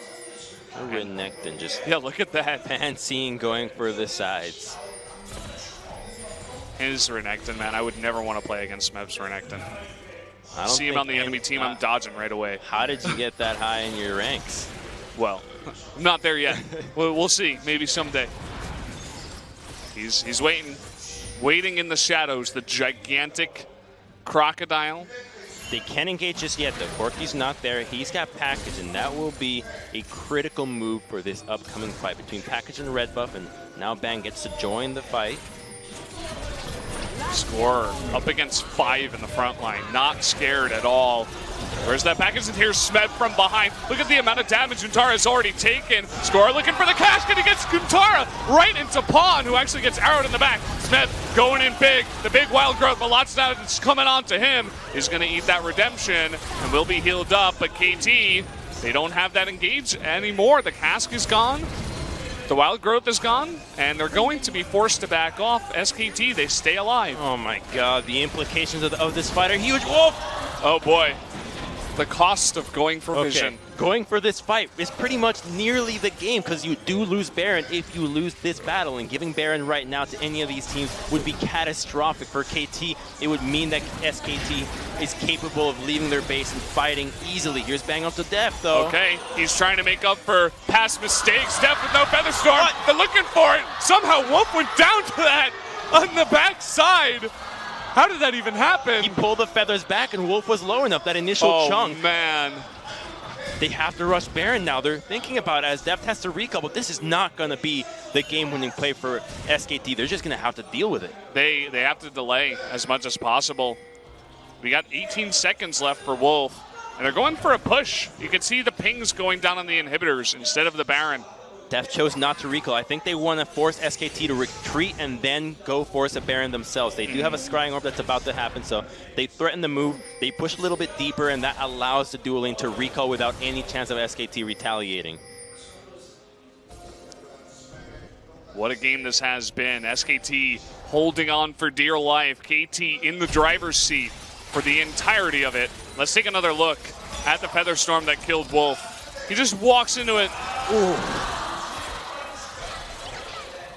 Speaker 3: Renekton just...
Speaker 2: Yeah, look at that.
Speaker 3: Fancying going for the sides.
Speaker 2: His Renekton, man, I would never want to play against Smeb's Renekton.
Speaker 3: I don't
Speaker 2: see him on the enemy team, I'm dodging right away.
Speaker 3: How did you get that high in your ranks?
Speaker 2: Well, I'm not there yet. We'll see, maybe someday. He's waiting in the shadows, the gigantic crocodile.
Speaker 3: They can't engage just yet, though. Corki's not there. He's got Package, and that will be a critical move for this upcoming fight between Package and Red Buff, and now Bang gets to join the fight.
Speaker 2: Score up against 5 in the front line, not scared at all. Where's that Package? And here's Smeb from behind. Look at the amount of damage Kuntara has already taken. Score looking for the cash, and he gets Kuntara right into Pawn, who actually gets arrowed in the back. Smeb going in big. The big Wild Growth, but lots of that is coming on to him. He's going to eat that redemption and will be healed up. But KT, they don't have that engage anymore. The cask is gone. The Wild Growth is gone, and they're going to be forced to back off. SKT, they stay alive.
Speaker 3: Oh my god, the implications of this fight are huge. Wolf!
Speaker 2: Oh boy. the cost of going for vision.
Speaker 3: Going for this fight is pretty much nearly the game because you do lose Baron if you lose this battle, and giving Baron right now to any of these teams would be catastrophic. For KT, it would mean that SKT is capable of leaving their base and fighting easily. Here's Bang up to Def, though.
Speaker 2: Okay, he's trying to make up for past mistakes. Def with no Featherstorm. They're looking for it. Somehow Wolf went down to that on the backside. How did that even happen?
Speaker 3: He pulled the feathers back and Wolf was low enough, that initial chunk.
Speaker 2: Oh, man.
Speaker 3: They have to rush Baron now. They're thinking about it as Deft has to recall, but this is not going to be the game-winning play for SKT. They're just going to have to deal with it.
Speaker 2: They have to delay as much as possible. We got 18 seconds left for Wolf, and they're going for a push. You can see the pings going down on the inhibitors instead of the Baron.
Speaker 3: Deft chose not to recall. I think they want to force SKT to retreat and then go force a Baron themselves. They do have a Scrying Orb that's about to happen, so they threaten the move. They push a little bit deeper, and that allows the dual lane to recall without any chance of SKT retaliating.
Speaker 2: What a game this has been. SKT holding on for dear life. KT in the driver's seat for the entirety of it. Let's take another look at the Featherstorm that killed Wolf. He just walks into it. Ooh.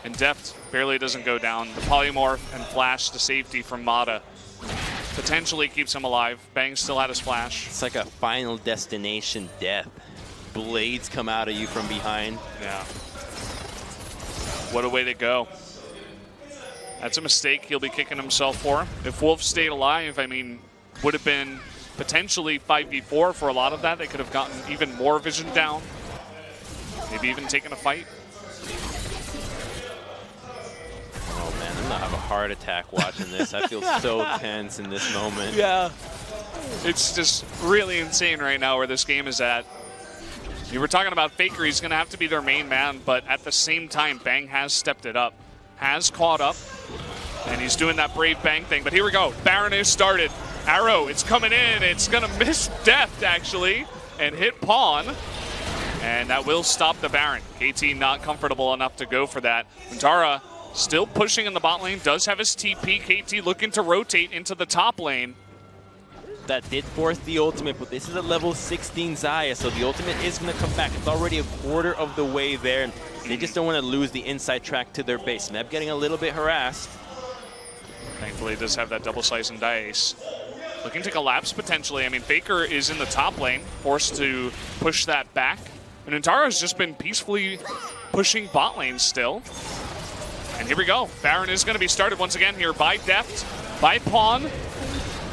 Speaker 2: And Deft barely doesn't go down. The Polymorph and Flash to safety from Mata potentially keeps him alive. Bang still had a splash.
Speaker 3: It's like a Final Destination death. Blades come out of you from behind.
Speaker 2: Yeah. What a way to go. That's a mistake he'll be kicking himself for. If Wolf stayed alive, I mean, would have been potentially 5v4 for a lot of that. They could have gotten even more vision down. Maybe even taken a fight.
Speaker 3: Oh man, I'm gonna have a heart attack watching this. I feel so tense in this moment.
Speaker 2: Yeah. It's just really insane right now where this game is at. You were talking about Faker, he's gonna have to be their main man, but at the same time, Bang has stepped it up, has caught up, and he's doing that brave Bang thing. But here we go, Baron is started. Arrow, it's coming in, it's gonna miss Deft actually, and hit Pawn. And that will stop the Baron. KT not comfortable enough to go for that. Vantara still pushing in the bot lane, does have his TP. KT looking to rotate into the top lane.
Speaker 3: That did force the ultimate, but this is a level 16 Xayah, so the ultimate is going to come back. It's already a quarter of the way there, and they just don't want to lose the inside track to their base. Meb getting a little bit harassed.
Speaker 2: Thankfully, he does have that double slice and dice. Looking to collapse potentially. I mean, Faker is in the top lane, forced to push that back. And Vantara's just been peacefully pushing bot lane still. And here we go. Baron is going to be started once again here by Deft, by Pawn.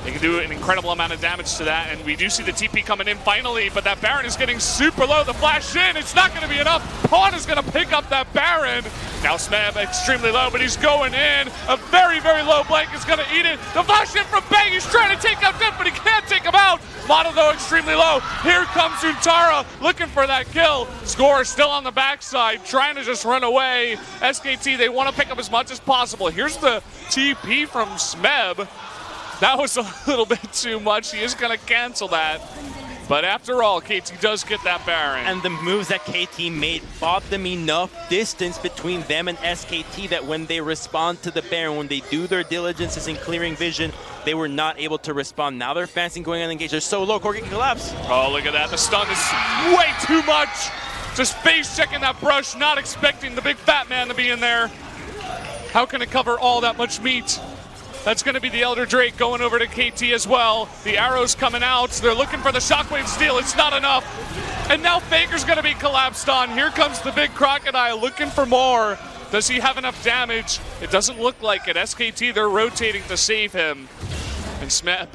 Speaker 2: They can do an incredible amount of damage to that, and we do see the TP coming in finally, but that Baron is getting super low. The flash in, it's not going to be enough. Pawn is going to pick up that Baron. Now Smeb extremely low, but he's going in. A very, very low blank is going to eat it. The flash in from Bang, he's trying to take out Def, but he can't take him out. Mata though extremely low. Here comes Vantara looking for that kill. Score still on the backside, trying to just run away. SKT, they want to pick up as much as possible. Here's the TP from Smeb. That was a little bit too much. He is going to cancel that. But after all, KT does get that Baron.
Speaker 3: And the moves that KT made bought them enough distance between them and SKT that when they respond to the Baron, when they do their diligences in clearing vision, they were not able to respond. Now they're fancying going on engage. They're so low, Corki can collapse.
Speaker 2: Oh, look at that. The stun is way too much. Just face checking that brush, not expecting the big fat man to be in there. How can it cover all that much meat? That's going to be the Elder Drake going over to KT as well. The arrow's coming out. They're looking for the Shockwave steal. It's not enough. And now Faker's going to be collapsed on. Here comes the big Crocodile looking for more. Does he have enough damage? It doesn't look like it. SKT, they're rotating to save him. And Smeb,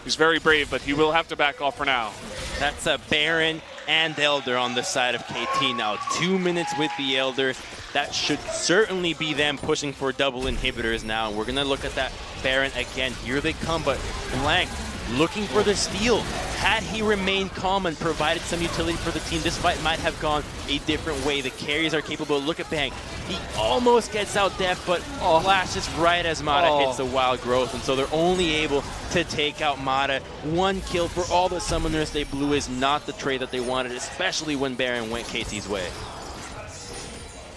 Speaker 2: he's very brave, but he will have to back off for now.
Speaker 3: That's a Baron and Elder on the side of KT now. 2 minutes with the Elder. That should certainly be them pushing for double inhibitors now. We're going to look at that Baron again. Here they come, but Blank looking for the steal. Had he remained calm and provided some utility for the team, this fight might have gone a different way. The carries are capable. Look at Bang. He almost gets out Def, but flashes right as Mata hits the wild growth, and so they're only able to take out Mata. One kill for all the summoners they blew is not the trade that they wanted, especially when Baron went KT's way.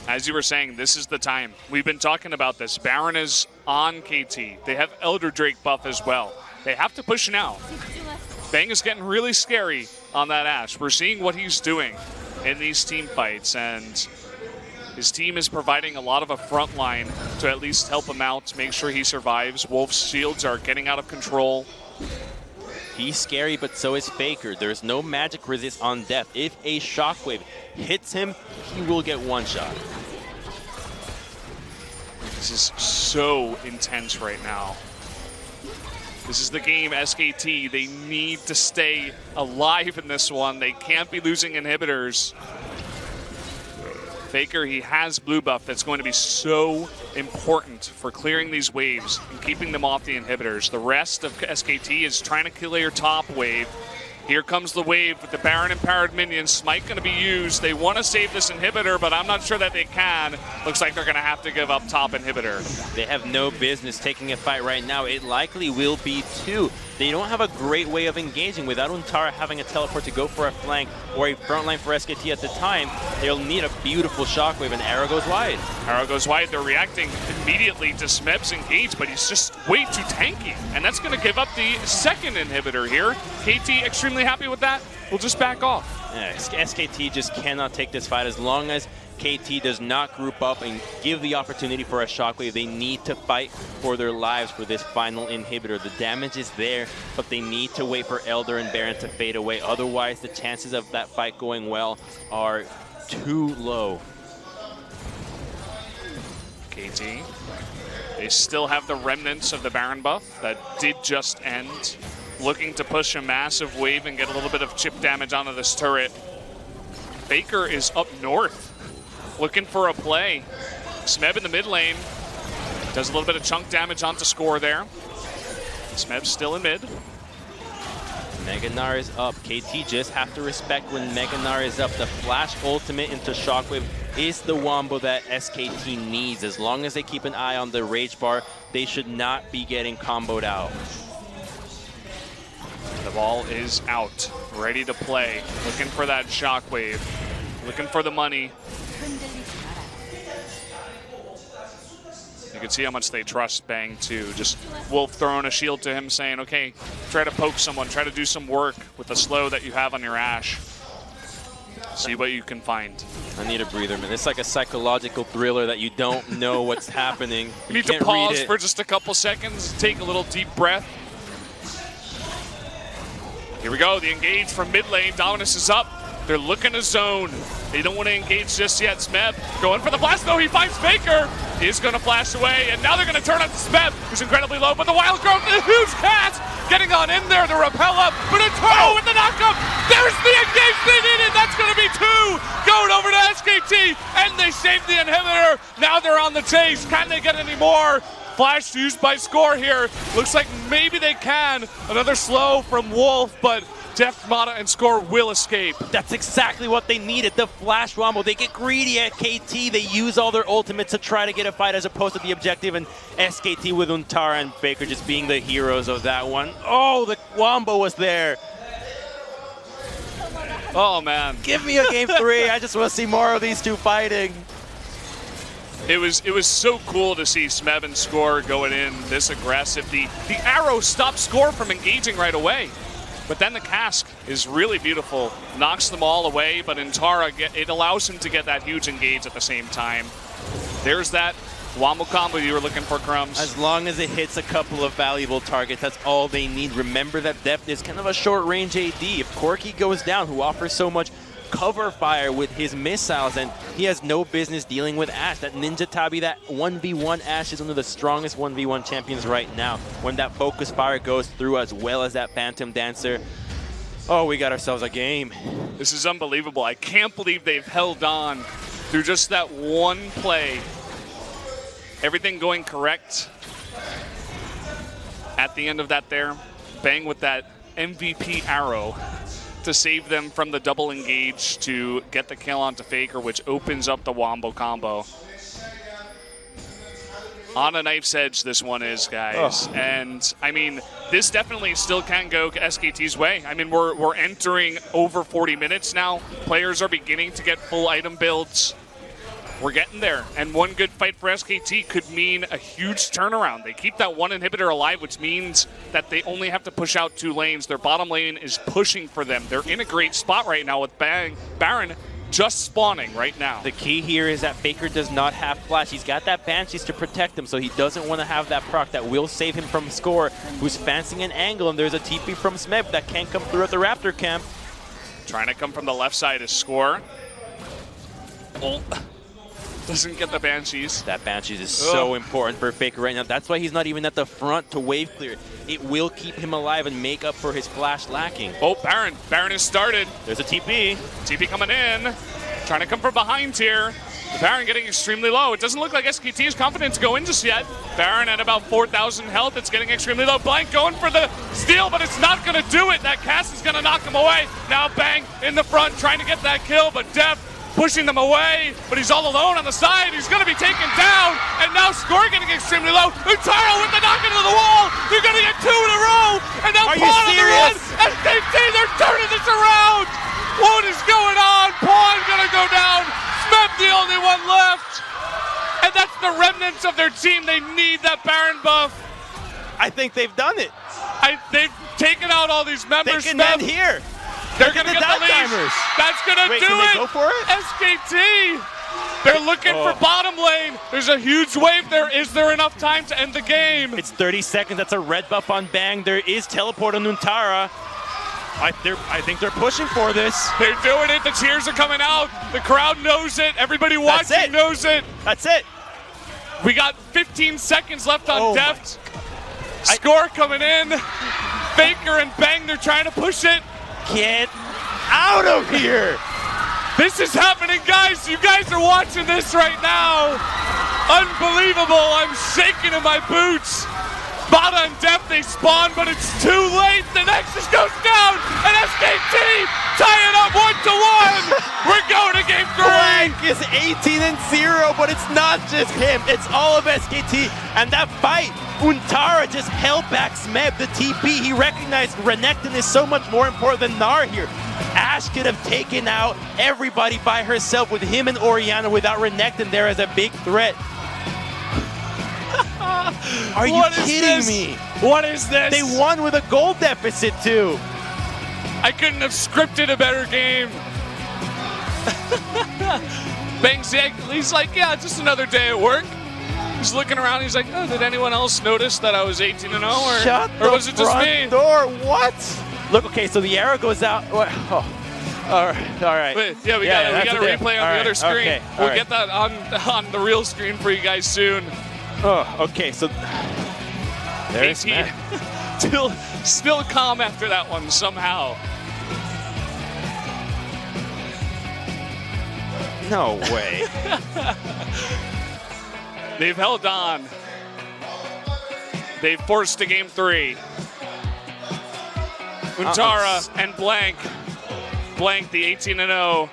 Speaker 2: As you were saying, this is the time. We've been talking about this. Baron is on KT. They have Elder Drake buff as well. They have to push now. Bang is getting really scary on that Ashe. We're seeing what he's doing in these team fights, and his team is providing a lot of a front line to at least help him out, to make sure he survives. Wolf's shields are getting out of control.
Speaker 3: He's scary, but so is Faker. There's no magic resist on death. If a shockwave hits him, he will get one shot.
Speaker 2: This is so intense right now. This is the game, SKT. They need to stay alive in this one. They can't be losing inhibitors. Faker, he has blue buff that's going to be so important for clearing these waves and keeping them off the inhibitors. The rest of SKT is trying to clear top wave. Here comes the wave with the Baron empowered minions. Smite going to be used. They want to save this inhibitor, but I'm not sure that they can. Looks like they're going to have to give up top inhibitor.
Speaker 3: They have no business taking a fight right now. It likely will be 2. They don't have a great way of engaging. Without Untara having a teleport to go for a flank or a front line for SKT at the time, they'll need a beautiful shockwave, and arrow goes wide.
Speaker 2: Arrow goes wide. They're reacting immediately to Smeb's engage, but he's just way too tanky. And that's going to give up the second inhibitor here. KT extremely happy with that. We'll just back off.
Speaker 3: Yeah, SKT just cannot take this fight. As long as KT does not group up and give the opportunity for a shockwave, they need to fight for their lives for this final inhibitor. The damage is there, but they need to wait for Elder and Baron to fade away. Otherwise, the chances of that fight going well are too low.
Speaker 2: KT, they still have the remnants of the Baron buff that did just end. Looking to push a massive wave and get a little bit of chip damage onto this turret. Faker is up north, looking for a play. Smeb in the mid lane does a little bit of chunk damage onto Score there. Smeb's still in mid.
Speaker 3: Mega Gnar is up. KT just have to respect when Mega Gnar is up. The flash ultimate into Shockwave is the wombo that SKT needs. As long as they keep an eye on the Rage Bar, they should not be getting comboed out.
Speaker 2: The ball is out, ready to play. Looking for that Shockwave, looking for the money. You can see how much they trust Bang too. Just Wolf throwing a shield to him saying, okay, try to poke someone, try to do some work with the slow that you have on your Ashe. See what you can find.
Speaker 3: I need a breather, man. It's like a psychological thriller that you don't know what's happening.
Speaker 2: You need to pause for just a couple seconds, take a little deep breath. Here we go, the engage from mid lane. Dominus is up. They're looking to zone. They don't want to engage just yet. Smeb going for the blast, though. He finds Faker. He's going to flash away, and now they're going to turn on Smeb, who's incredibly low. But the Wild Growth, the huge cast, getting on in there. The rappel up, but a toe with the knockup. There's the engage they needed. That's going to be 2 going over to SKT, and they saved the inhibitor. Now they're on the chase. Can they get any more? Flash used by Score here. Looks like maybe they can. Another slow from Wolf, but Deft, Mata, and Score will escape.
Speaker 3: That's exactly what they needed, the flash wombo. They get greedy at KT. They use all their ultimates to try to get a fight as opposed to the objective, and SKT with Untara and Faker just being the heroes of that one. Oh, the wombo was there.
Speaker 2: Oh, man.
Speaker 3: Give me a game 3. I just want to see more of these two fighting.
Speaker 2: It was so cool to see Smeb and Score going in this aggressive. The arrow stopped Score from engaging right away. But then the cask is really beautiful. Knocks them all away, but in Tara, it allows him to get that huge engage at the same time. There's that wombo combo you were looking for, Crumbs.
Speaker 3: As long as it hits a couple of valuable targets, that's all they need. Remember that Deft is kind of a short-range AD. If Corki goes down, who offers so much cover fire with his missiles, and he has no business dealing with Ashe. That Ninja Tabi, that 1v1 Ashe is one of the strongest 1v1 champions right now. When that focus fire goes through, as well as that Phantom Dancer, oh, we got ourselves a game.
Speaker 2: This is unbelievable. I can't believe they've held on through just that one play. Everything going correct at the end of that there. Bang with that MVP arrow to save them from the double engage to get the kill onto Faker, which opens up the wombo combo. On a knife's edge, this one is, guys. Oh. And, I mean, this definitely still can go SKT's way. I mean, we're entering over 40 minutes now. Players are beginning to get full item builds. we're getting there. And one good fight for SKT could mean a huge turnaround. They keep that one inhibitor alive, which means that they only have to push out 2 lanes. Their bottom lane is pushing for them. They're in a great spot right now with Baron just spawning right now.
Speaker 3: The key here is that Faker does not have flash. He's got that Banshees to protect him, so he doesn't want to have that proc that will save him from Score, who's fancying an angle, and there's a TP from Smeb that can't come through at the Raptor camp.
Speaker 2: Trying to come from the left side is Score. Oh. Doesn't get the Banshees.
Speaker 3: That Banshees is so important for Faker right now. That's why he's not even at the front to wave clear. It will keep him alive and make up for his flash lacking.
Speaker 2: Oh, Baron. Baron has started.
Speaker 3: There's a TP.
Speaker 2: TP coming in. Trying to come from behind here. The Baron getting extremely low. It doesn't look like SKT is confident to go in just yet. Baron at about 4,000 health. It's getting extremely low. Blank going for the steal, but it's not going to do it. That cast is going to knock him away. Now Bang in the front trying to get that kill, but Def pushing them away, but he's all alone on the side. He's going to be taken down, and now Score getting extremely low. Utaro with the knock into the wall. They're going to get 2 in a row, and now
Speaker 3: Are you
Speaker 2: Pawn on the run.
Speaker 3: serious?
Speaker 2: SKT, they're turning this around. What is going on? Pawn going to go down. Smeb the only one left, and that's the remnants of their team. They need that Baron buff.
Speaker 3: I think they've done it.
Speaker 2: They've taken out all these members.
Speaker 3: They can end here.
Speaker 2: They're going to get the lead. That's going to do
Speaker 3: can
Speaker 2: it.
Speaker 3: They go for it?
Speaker 2: SKT. They're looking for bottom lane. There's a huge wave there. Is there enough time to end the game?
Speaker 3: It's 30 seconds. That's a red buff on Bang. There is teleport on Nuntara. I think they're pushing for this.
Speaker 2: They're doing it. The cheers are coming out. The crowd knows it. Everybody watching knows it.
Speaker 3: That's it.
Speaker 2: We got 15 seconds left on Deft. Score coming in. Faker and Bang, they're trying to push it.
Speaker 3: Get out of here!
Speaker 2: This is happening, guys. You guys are watching this right now. Unbelievable. I'm shaking in my boots. Bada and Def, they spawn, but it's too late. The Nexus goes down, and SKT tie it up 1-1. We're going to game 3.
Speaker 3: Blank is 18-0, but it's not just him. It's all of SKT. And that fight, Untara just held back Smeb, the TP. He recognized Renekton is so much more important than Gnar here. Ashe could have taken out everybody by herself with him and Orianna without Renekton there as a big threat. Are you kidding me?
Speaker 2: What is this?
Speaker 3: They won with a goal deficit too.
Speaker 2: I couldn't have scripted a better game. Bang's he's like, yeah, just another day at work. He's looking around. He's like, oh, did anyone else notice that I was 18-0, or was it just me?
Speaker 3: Door. What? Look, okay, so the arrow goes out. Oh. All right.
Speaker 2: But, yeah, we got a replay on the other screen.
Speaker 3: Okay,
Speaker 2: we'll get that on the real screen for you guys soon.
Speaker 3: Oh, okay, so there's
Speaker 2: still calm after that one somehow.
Speaker 3: No way.
Speaker 2: They've held on. They've forced to game 3. Untara and Blank. Blank, the 18-0.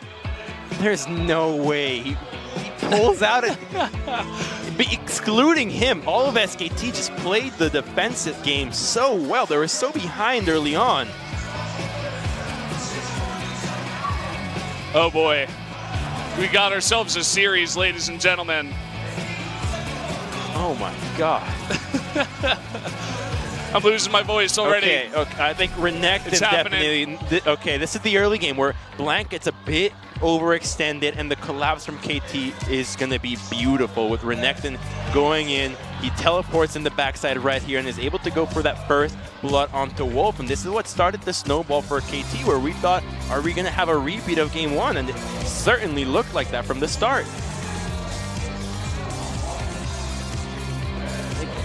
Speaker 3: There's no way. He pulls out it. Excluding him, all of SKT just played the defensive game so well. They were so behind early on.
Speaker 2: Oh boy. We got ourselves a series, ladies and gentlemen.
Speaker 3: Oh my God.
Speaker 2: I'm losing my voice already.
Speaker 3: Okay. I think Renekton definitely. Okay, this is the early game where Blank gets a bit overextended, and the collapse from KT is going to be beautiful with Renekton going in. He teleports in the backside right here and is able to go for that first blood onto Wolf. And this is what started the snowball for KT, where we thought, are we going to have a repeat of game 1? And it certainly looked like that from the start.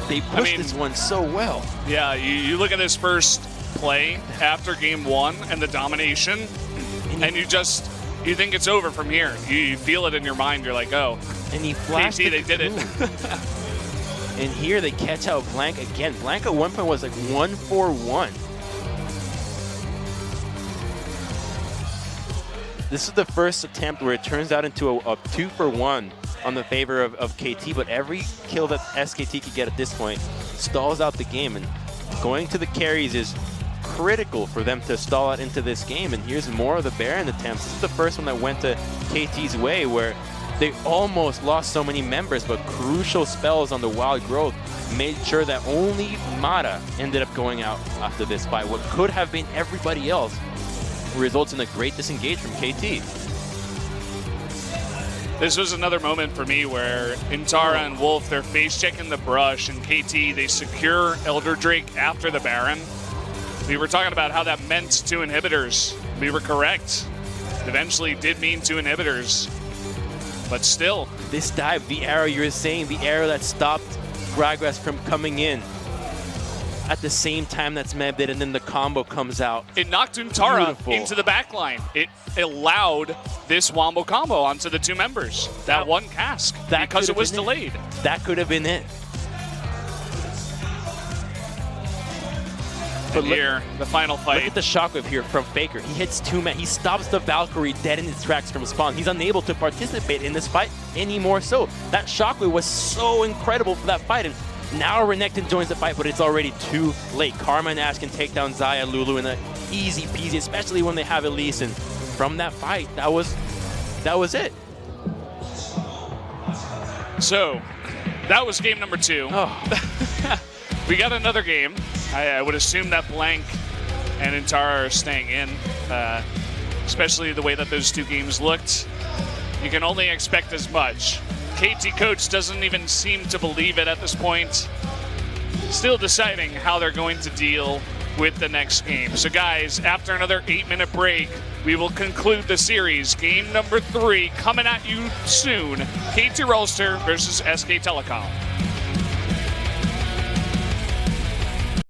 Speaker 3: They pushed this one so well.
Speaker 2: Yeah, you look at this first play after game 1 and the domination, and you think it's over from here. You feel it in your mind. You're like, oh,
Speaker 3: and he flashed
Speaker 2: KT, they did it.
Speaker 3: And here they catch out Blank again. Blank at one point was like 1-for-1. This is the first attempt where it turns out into a 2-for-1 on the favor of KT, but every kill that SKT could get at this point stalls out the game, and going to the carries is critical for them to stall out into this game. And here's more of the Baron attempts. This is the first one that went to KT's way, where They almost lost so many members, but crucial spells on the Wild Growth made sure that only Mata ended up going out after this fight. What could have been everybody else results in a great disengage from KT.
Speaker 2: This was another moment for me where Intara and Wolf, they're face checking the brush, and KT, they secure Elder Drake after the Baron. We were talking about how that meant 2 inhibitors. We were correct. It eventually did mean 2 inhibitors. But still.
Speaker 3: This dive, the arrow you're saying, the arrow that stopped Gragas from coming in at the same time that's Meb did, and then the combo comes out.
Speaker 2: It knocked Intara
Speaker 3: Beautiful.
Speaker 2: into the back line. It allowed this Wombo combo onto the 2 members. That one cask, because it was delayed.
Speaker 3: That could have been it.
Speaker 2: But here, the final fight.
Speaker 3: Look at the shockwave here from Faker. He hits 2 men. He stops the Valkyrie dead in its tracks from spawn. He's unable to participate in this fight anymore. So that shockwave was so incredible for that fight. And now Renekton joins the fight, but it's already too late. Karma and Ash can take down Xayah, Lulu in an easy peasy, especially when they have Elise. And from that fight, that was it.
Speaker 2: So that was game number 2.
Speaker 3: Oh.
Speaker 2: We got another game. I would assume that Blank and Intara are staying in, especially the way that those 2 games looked. You can only expect as much. KT coach doesn't even seem to believe it at this point. Still deciding how they're going to deal with the next game. So guys, after another 8-minute break, we will conclude the series. Game number 3 coming at you soon. KT Rolster versus SK Telecom.